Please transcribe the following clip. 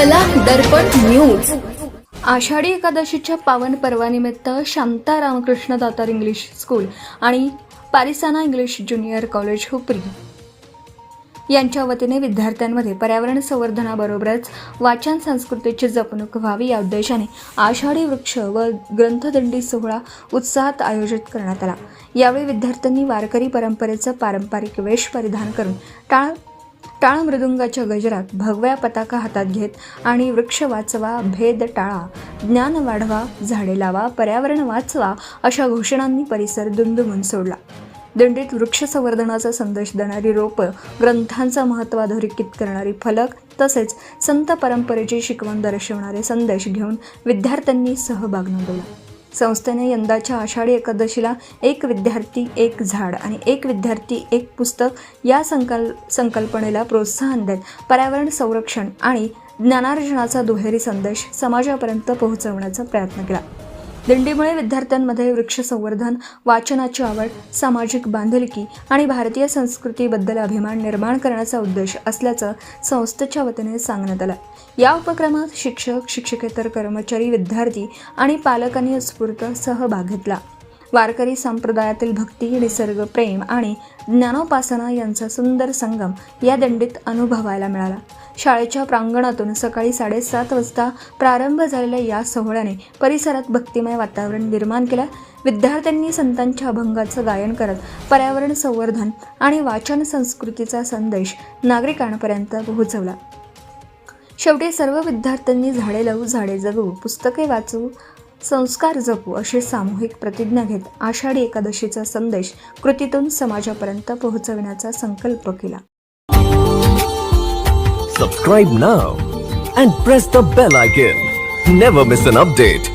कला दर्पण न्यूज। आषाढी एकादशीच्या पावन पर्वानिमित्त शांता रामकृष्ण दातार इंग्लिश स्कूल आणि पारिसाना इंग्लिश ज्युनियर कॉलेज हुपरी यांच्या वतीने विद्यार्थ्यांमध्ये पर्यावरण संवर्धनाबरोबरच वाचन संस्कृतीची जपणूक व्हावी या उद्देशाने आषाढी वृक्ष व ग्रंथदिंडी सोहळा उत्साहात आयोजित करण्यात आला। यावेळी विद्यार्थ्यांनी वारकरी परंपरेचा पारंपरिक वेश परिधान करून टाळ मृदुंगाच्या गजरात भगव्या पताका हातात घेत आणि वृक्ष वाचवा, भेद टाळा, ज्ञान वाढवा, झाडे लावा, पर्यावरण वाचवा अशा घोषणांनी परिसर दुमदुमून सोडला। दिंडीत वृक्ष संवर्धनाचा संदेश देणारी रोपं, ग्रंथांचा महत्त्व अधोरेखित करणारी फलक तसेच संत परंपरेची शिकवण दर्शवणारे संदेश घेऊन विद्यार्थ्यांनी सहभाग नोंदवला। संस्थेने यंदाच्या आषाढी एकादशीला एक विद्यार्थी एक झाड आणि एक विद्यार्थी एक पुस्तक या संकल्पनेला प्रोत्साहन देत पर्यावरण संरक्षण आणि ज्ञानार्जनाचा दुहेरी संदेश समाजापर्यंत पोहोचवण्याचा प्रयत्न केला। दिंडीमुळे विद्यार्थ्यांमध्ये वृक्ष संवर्धन, वाचनाची आवड, सामाजिक बांधिलकी आणि भारतीय संस्कृतीबद्दल अभिमान निर्माण करण्याचा उद्देश असल्याचं संस्थेच्या वतीने सांगण्यात आलं। या उपक्रमात शिक्षक, शिक्षकेतर कर्मचारी, विद्यार्थी आणि पालकांनी उत्स्फूर्त सहभाग घेतला। वारकरी संप्रदायातील भक्ती, निसर्ग प्रेम आणि ज्ञानोपासना यांचा सुंदर संगम या दिंडीत अनुभवायला मिळाला। शाळेच्या प्रांगणातून सकाळी 7:30 वाजता प्रारंभ झालेल्या या सोहळ्याने परिसरात भक्तिमय वातावरण निर्माण केलं। विद्यार्थ्यांनी संतांच्या अभंगाचं गायन करत पर्यावरण संवर्धन आणि वाचन संस्कृतीचा संदेश नागरिकांपर्यंत पोहोचवला। शेवटी सर्व विद्यार्थ्यांनी झाडे लावू, झाडे जगवू, पुस्तके वाचू, संस्कार जपू अशी सामूहिक प्रतिज्ञा घेत आषाढी एकादशीचा संदेश कृतीतून समाजापर्यंत पोहोचविण्याचा संकल्प केला। Subscribe now and press the bell icon. Never miss an update.